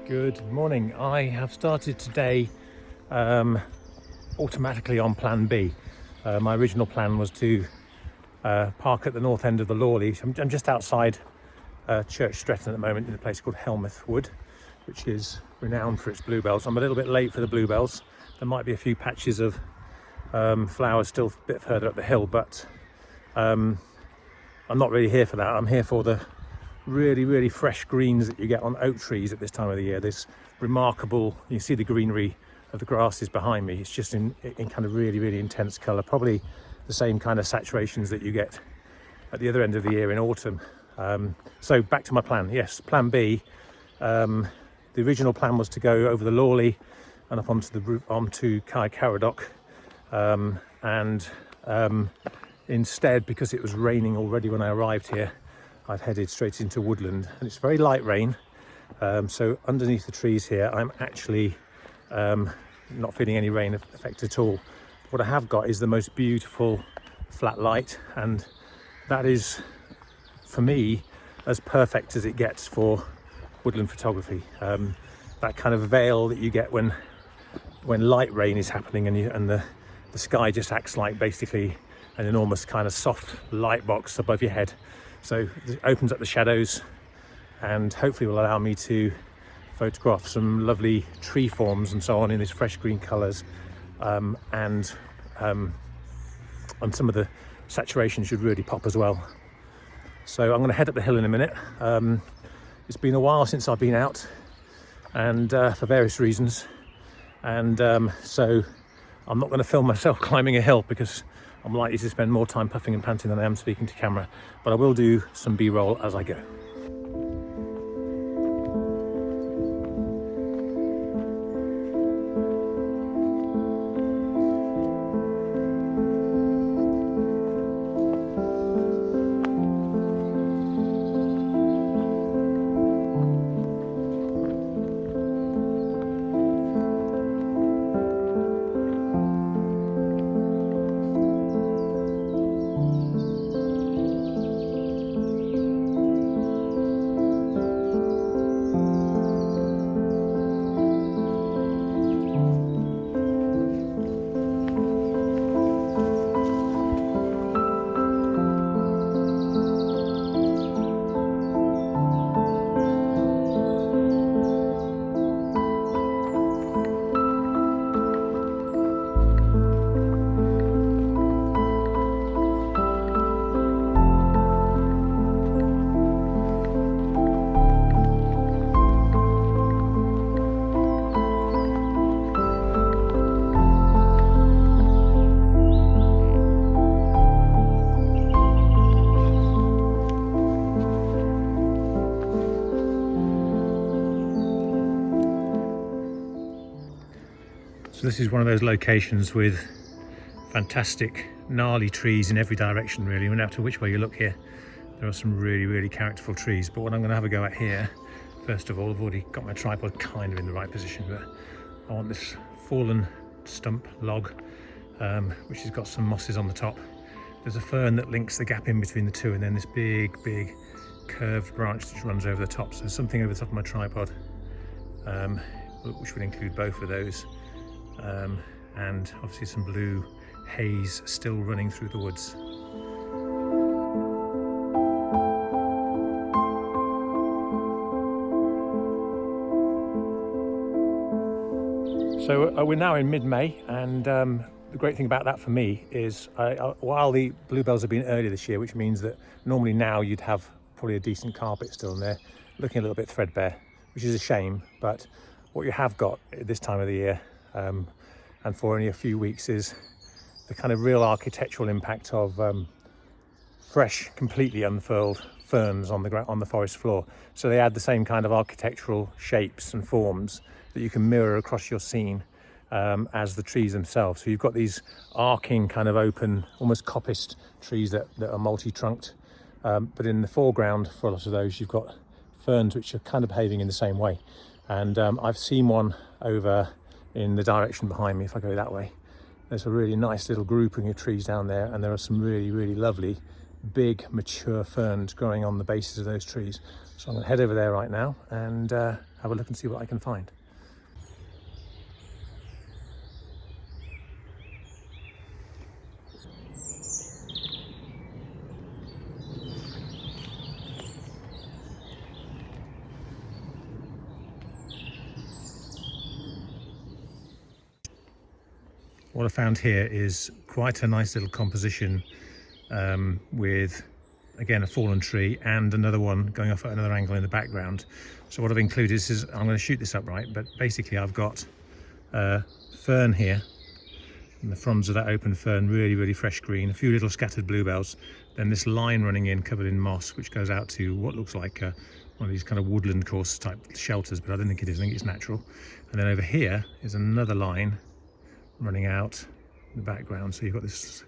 Good morning. I have started today automatically on plan B. My original plan was to park at the north end of the Lawley. I'm just outside Church Stretton at the moment in a place called Helmeth Wood, which is renowned for its bluebells. I'm a little bit late for the bluebells. There might be a few patches of flowers still a bit further up the hill, but I'm not really here for that. I'm here for the really fresh greens that you get on oak trees at this time of the year. This remarkable, you see the greenery of the grasses behind me. It's just in kind of really intense colour, probably the same kind of saturations that you get at the other end of the year in autumn. So back to my plan. Yes, plan B. The original plan was to go over the Lawley and up onto Kai Caradoc, and instead, because it was raining already when I arrived here, I've headed straight into Woodland, and it's very light rain. So underneath the trees here, I'm actually not feeling any rain effect at all. What I have got is the most beautiful flat light, and that is, for me, as perfect as it gets for woodland photography. That kind of veil that you get when light rain is happening, and the sky just acts like basically an enormous kind of soft light box above your head. So it opens up the shadows and hopefully will allow me to photograph some lovely tree forms and so on in these fresh green colours, and some of the saturation should really pop as well. So I'm going to head up the hill in a minute. It's been a while since I've been out, and for various reasons, and so I'm not going to film myself climbing a hill because I'm likely to spend more time puffing and panting than I am speaking to camera, but I will do some B-roll as I go. So this is one of those locations with fantastic gnarly trees in every direction really. No matter which way you look here, there are some really characterful trees. But what I'm going to have a go at here, first of all, I've already got my tripod kind of in the right position, but I want this fallen stump log, which has got some mosses on the top. There's a fern that links the gap in between the two, and then this big curved branch that runs over the top. So there's something over the top of my tripod, which would include both of those. And obviously some blue haze still running through the woods. So we're now in mid-May, and the great thing about that for me is while the bluebells have been early this year, which means that normally now you'd have probably a decent carpet still in there, looking a little bit threadbare, which is a shame, but what you have got at this time of the year, and for only a few weeks, is the kind of real architectural impact of fresh, completely unfurled ferns on the forest floor. So they add the same kind of architectural shapes and forms that you can mirror across your scene as the trees themselves. So you've got these arcing kind of open, almost coppiced trees that are multi-trunked, but in the foreground for a lot of those you've got ferns which are kind of behaving in the same way. And I've seen one over in the direction behind me. If I go that way, there's a really nice little grouping of trees down there, and there are some really lovely big mature ferns growing on the bases of those trees. So I'm going to head over there right now and have a look and see what I can find. What I found here is quite a nice little composition with, again, a fallen tree and another one going off at another angle in the background. So what I've included is, I'm going to shoot this upright, but basically I've got fern here, and the fronds of that open fern, really fresh green, a few little scattered bluebells, then this line running in covered in moss, which goes out to what looks like one of these kind of woodland course type shelters, but I don't think it is, I think it's natural. And then over here is another line running out in the background, so you've got this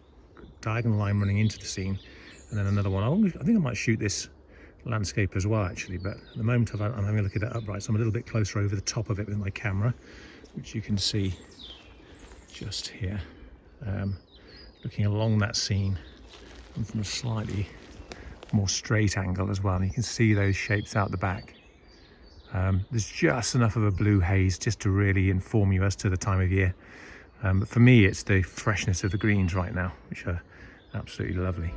diagonal line running into the scene, and then another one. I think I might shoot this landscape as well actually, but at the moment I'm having a look at it upright, so I'm a little bit closer over the top of it with my camera, which you can see just here, looking along that scene and from a slightly more straight angle as well, and you can see those shapes out the back. There's just enough of a blue haze just to really inform you as to the time of year. But for me, it's the freshness of the greens right now, which are absolutely lovely.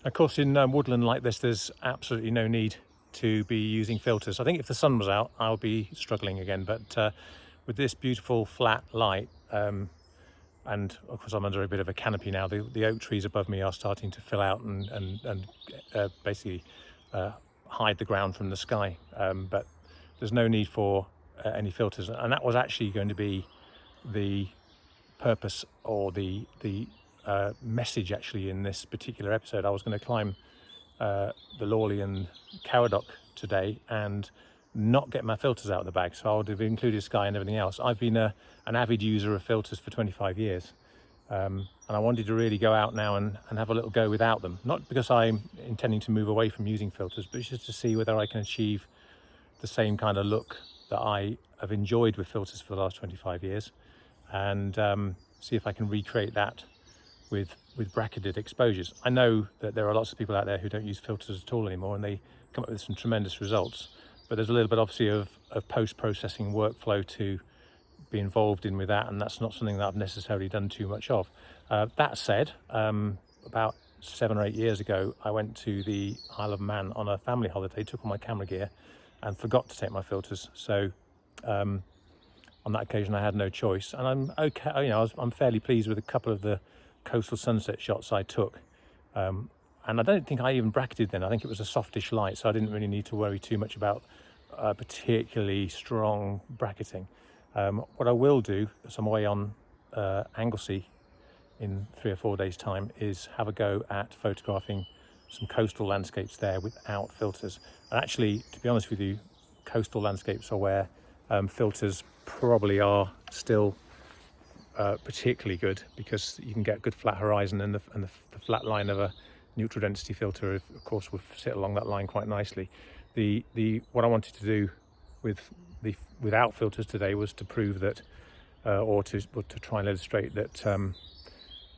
Of course, in woodland like this, there's absolutely no need to be using filters. I think if the sun was out, I would be struggling again. But with this beautiful flat light, and of course I'm under a bit of a canopy now, the oak trees above me are starting to fill out and basically hide the ground from the sky. But there's no need for any filters. And that was actually going to be the purpose or the message actually in this particular episode. I was going to climb the Lawley and Caradoc today and not get my filters out of the bag, so I would have included sky and everything else. I've been an avid user of filters for 25 years, and I wanted to really go out now and have a little go without them, not because I'm intending to move away from using filters, but just to see whether I can achieve the same kind of look that I have enjoyed with filters for the last 25 years, and see if I can recreate that with bracketed exposures. I know that there are lots of people out there who don't use filters at all anymore, and they come up with some tremendous results, but there's a little bit obviously of post-processing workflow to be involved in with that, and that's not something that I've necessarily done too much of. That said, about 7 or 8 years ago, I went to the Isle of Man on a family holiday, took all my camera gear and forgot to take my filters, so on that occasion I had no choice, and I'm okay, you know, I'm fairly pleased with a couple of the coastal sunset shots I took, and I don't think I even bracketed then. I think it was a softish light, so I didn't really need to worry too much about particularly strong bracketing. What I will do, as I'm away on Anglesey in 3 or 4 days time, is have a go at photographing some coastal landscapes there without filters. And actually, to be honest with you, coastal landscapes are where filters probably are still particularly good, because you can get good flat horizon, and the flat line of a neutral density filter of course would sit along that line quite nicely. What I wanted to do without filters today was to prove that or to try and illustrate that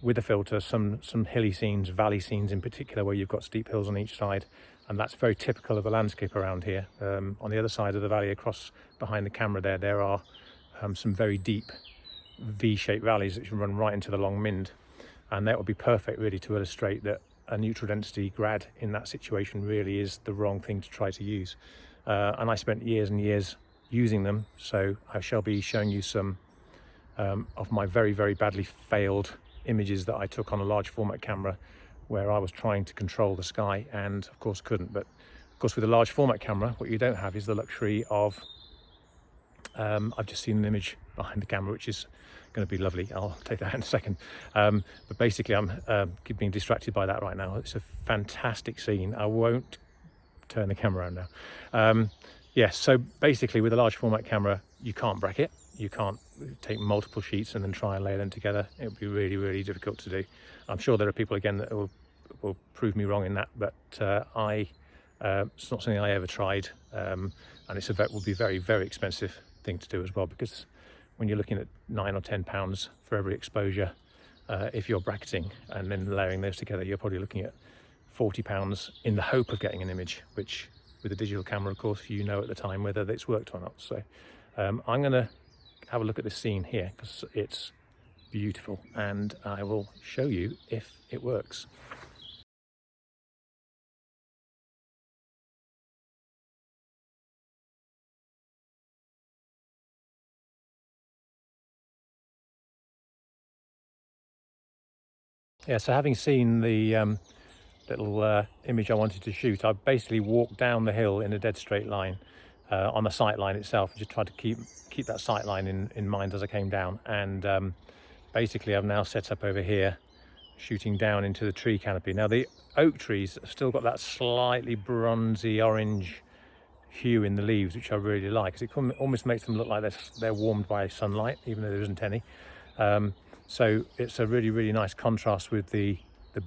with a filter, some hilly scenes, valley scenes in particular, where you've got steep hills on each side, and that's very typical of the landscape around here. On the other side of the valley, across behind the camera there are some very deep V-shaped valleys that run right into the Long Mynd, and that would be perfect really to illustrate that a neutral density grad in that situation really is the wrong thing to try to use. And I spent years and years using them, so I shall be showing you some of my very badly failed images that I took on a large format camera, where I was trying to control the sky and of course couldn't. But of course with a large format camera, what you don't have is the luxury of I've just seen an image behind the camera, which is going to be lovely. I'll take that in a second. But basically, I'm being distracted by that right now. It's a fantastic scene. I won't turn the camera around now. Yes, so basically with a large format camera, you can't bracket. You can't take multiple sheets and then try and lay them together. It would be really, really difficult to do. I'm sure there are people, again, that will prove me wrong in that, but it's not something I ever tried. And will be a very, very expensive thing to do as well, because when you're looking at £9 or £10 for every exposure, if you're bracketing and then layering those together, you're probably looking at £40 in the hope of getting an image, which with a digital camera, of course, you know at the time whether it's worked or not. So I'm going to have a look at this scene here because it's beautiful, and I will show you if it works. Yeah, so having seen the little image I wanted to shoot, I basically walked down the hill in a dead straight line on the sight line itself, and just tried to keep that sight line in mind as I came down. And basically I've now set up over here shooting down into the tree canopy. Now the oak trees have still got that slightly bronzy orange hue in the leaves, which I really like, because it almost makes them look like they're warmed by sunlight, even though there isn't any. So it's a really, really nice contrast with the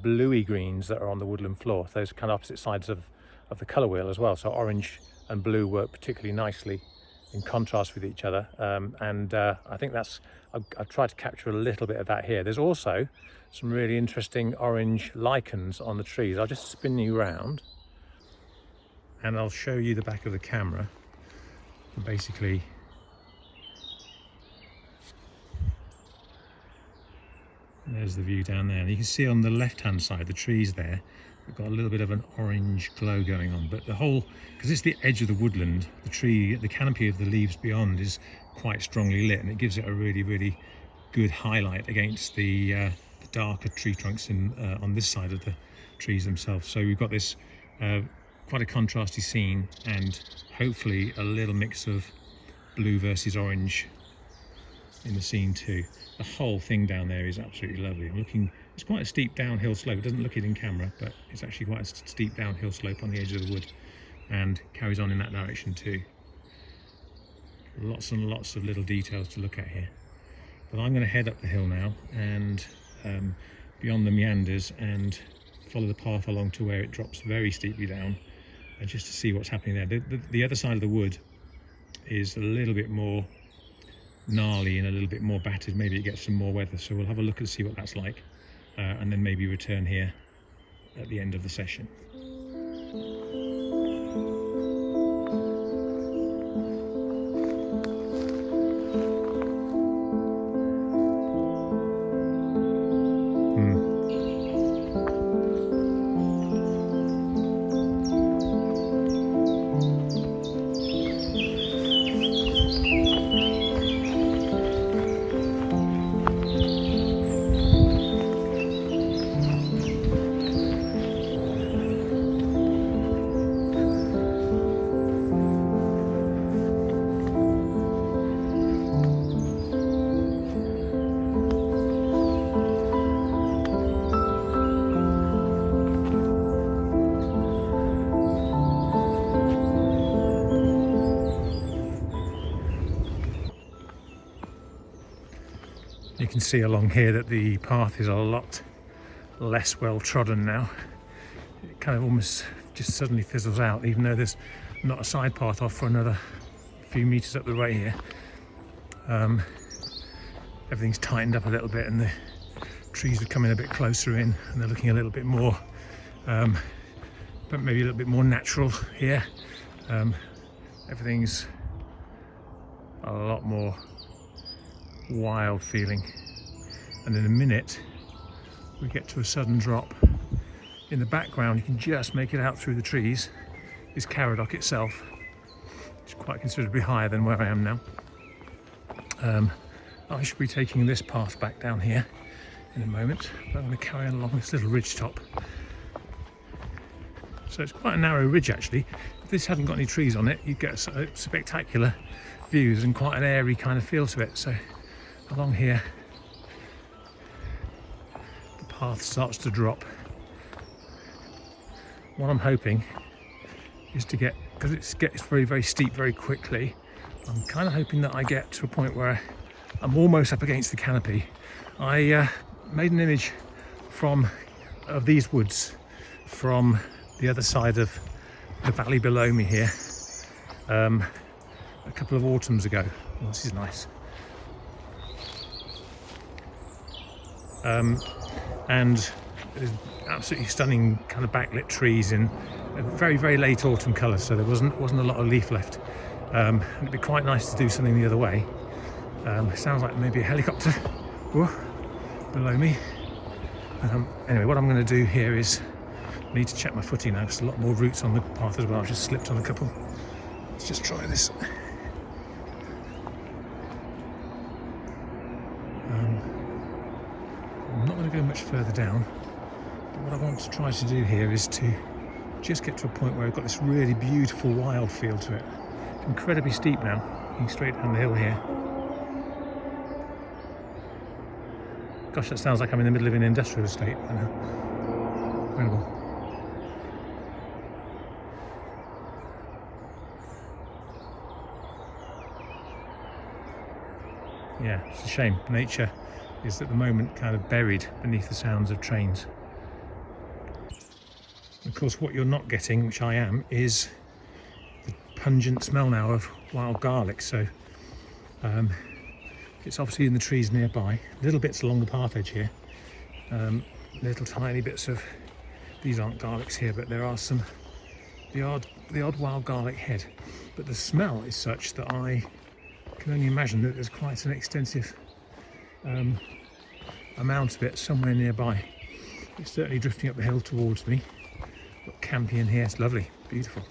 bluey greens that are on the woodland floor. Those kind of opposite sides of the colour wheel as well. So orange and blue work particularly nicely in contrast with each other. I think I've tried to capture a little bit of that here. There's also some really interesting orange lichens on the trees. I'll just spin you round and I'll show you the back of the camera. Basically, there's the view down there, and you can see on the left hand side the trees there have got a little bit of an orange glow going on, but the whole, because it's the edge of the woodland, the canopy of the leaves beyond is quite strongly lit, and it gives it a really, really good highlight against the darker tree trunks on this side of the trees themselves. So we've got this quite a contrasty scene, and hopefully a little mix of blue versus orange in the scene too. The whole thing down there is absolutely lovely. It's quite a steep downhill slope. It doesn't look it in camera, but it's actually quite a steep downhill slope on the edge of the wood, and carries on in that direction too. Lots and lots of little details to look at here. But I'm going to head up the hill now and beyond the meanders and follow the path along to where it drops very steeply down, and just to see what's happening there. The other side of the wood is a little bit more gnarly and a little bit more battered. Maybe it gets some more weather, so we'll have a look and see what that's like, and then maybe return here at the end of the session. You can see along here that the path is a lot less well trodden now. It kind of almost just suddenly fizzles out, even though there's not a side path off for another few meters up the way here. Everything's tightened up a little bit, and the trees are coming a bit closer in, and they're looking a little bit more, but maybe a little bit more natural here. Everything's a lot more wild feeling, and in a minute we get to a sudden drop. In the background you can just make it out through the trees is Caradoc itself. It's quite considerably higher than where I am now. I should be taking this path back down here in a moment, but I'm going to carry on along this little ridge top. So it's quite a narrow ridge actually. If this hadn't got any trees on it, you'd get spectacular views and quite an airy kind of feel to it. So along here, the path starts to drop. What I'm hoping is to get, because it gets very, very steep very quickly, I'm kind of hoping that I get to a point where I'm almost up against the canopy. I made an image of these woods from the other side of the valley below me here a couple of autumns ago. Oh, this is nice. And there's absolutely stunning kind of backlit trees in a very, very late autumn colour, so there wasn't a lot of leaf left. And it'd be quite nice to do something the other way. It sounds like maybe a helicopter below me. Anyway, what I'm going to do here is I need to check my footing now, because there's a lot more roots on the path as well. I've just slipped on a couple. Let's just try this. I'm not going to go much further down, but what I want to try to do here is to just get to a point where I've got this really beautiful wild feel to it. It's incredibly steep now, going straight down the hill here. Gosh, that sounds like I'm in the middle of an industrial estate. I know. Incredible. Yeah, it's a shame. Nature is at the moment kind of buried beneath the sounds of trains. Of course, what you're not getting, which I am, is the pungent smell now of wild garlic. So it's obviously in the trees nearby, little bits along the path edge here, little tiny bits of, these aren't garlics here, but there are some, the odd wild garlic head. But the smell is such that I can only imagine that there's quite an extensive amount of it somewhere nearby. It's certainly drifting up the hill towards me. Got campion here, it's lovely, beautiful.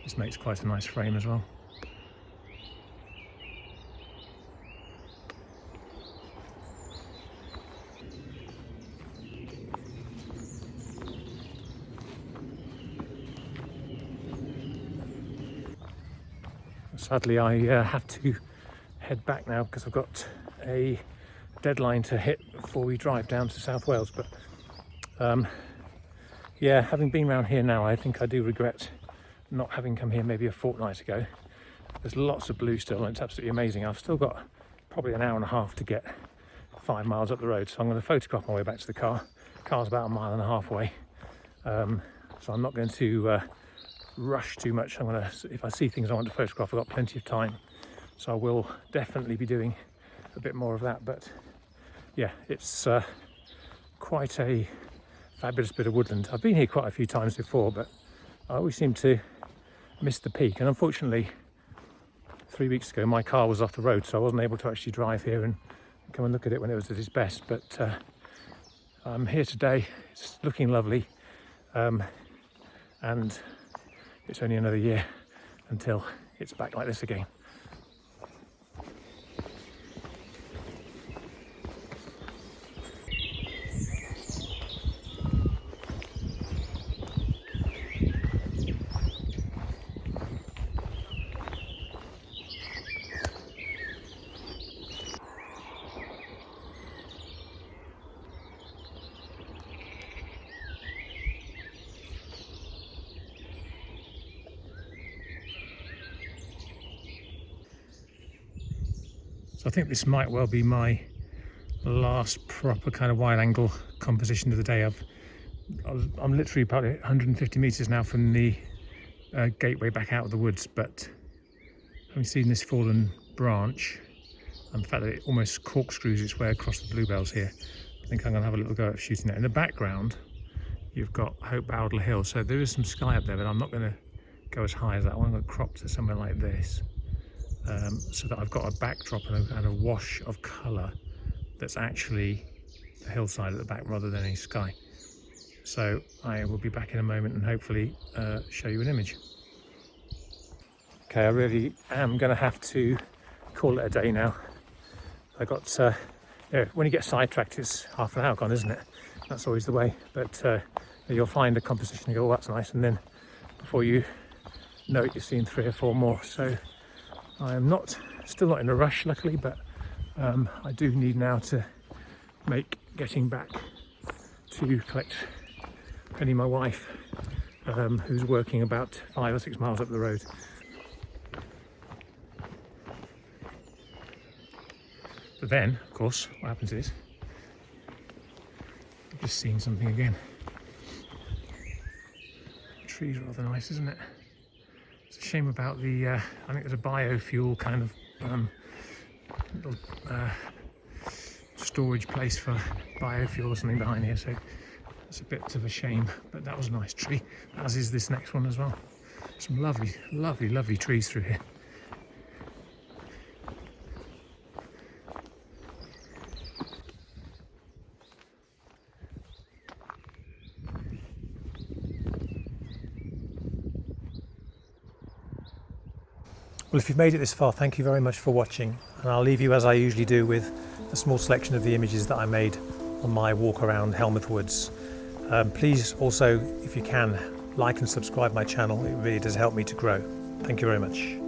This makes quite a nice frame as well. Sadly, I have to head back now because I've got a deadline to hit before we drive down to South Wales. But yeah, having been around here now, I think I do regret not having come here maybe a fortnight ago. There's lots of blue still and it's absolutely amazing. I've still got probably an hour and a half to get 5 miles up the road, so I'm going to photograph my way back to the car. The car's about 1.5 miles away, so I'm not going to rush too much. I'm going to, if I see things I want to photograph, I've got plenty of time, so I will definitely be doing a bit more of that. But yeah, it's quite a fabulous bit of woodland. I've been here quite a few times before, but I always seem to miss the peak, and unfortunately 3 weeks ago my car was off the road, so I wasn't able to actually drive here and come and look at it when it was at its best. But I'm here today, it's looking lovely, and it's only another year until it's back like this again. So I think this might well be my last proper kind of wide angle composition of the day. I'm literally about 150 meters now from the gateway back out of the woods, but having seen this fallen branch and the fact that it almost corkscrews its way across the bluebells here, I think I'm going to have a little go at shooting it. In the background you've got Hope Bowdle Hill, so there is some sky up there, but I'm not going to go as high as that. I'm going to crop to somewhere like this, so that I've got a backdrop and a wash of colour that's actually the hillside at the back rather than any sky. So I will be back in a moment and hopefully show you an image. Okay, I really am going to have to call it a day now. I got yeah, when you get sidetracked, it's half an hour gone, isn't it? That's always the way. But you'll find a composition and go, oh, that's nice, and then before you know it, you've seen 3 or 4 more. So I am still not in a rush, luckily, but I do need now to make getting back to collect Penny, my wife, who's working about 5 or 6 miles up the road. But then, of course, what happens is I've just seen something again. The tree's rather nice, isn't it? It's a shame about the I think there's a biofuel kind of little storage place for biofuel or something behind here, so it's a bit of a shame. But that was a nice tree, as is this next one as well. Some lovely, lovely, lovely trees through here. Well, if you've made it this far, thank you very much for watching, and I'll leave you, as I usually do, with a small selection of the images that I made on my walk around Helmeth Woods. Please also, if you can, like and subscribe my channel. It really does help me to grow. Thank you very much.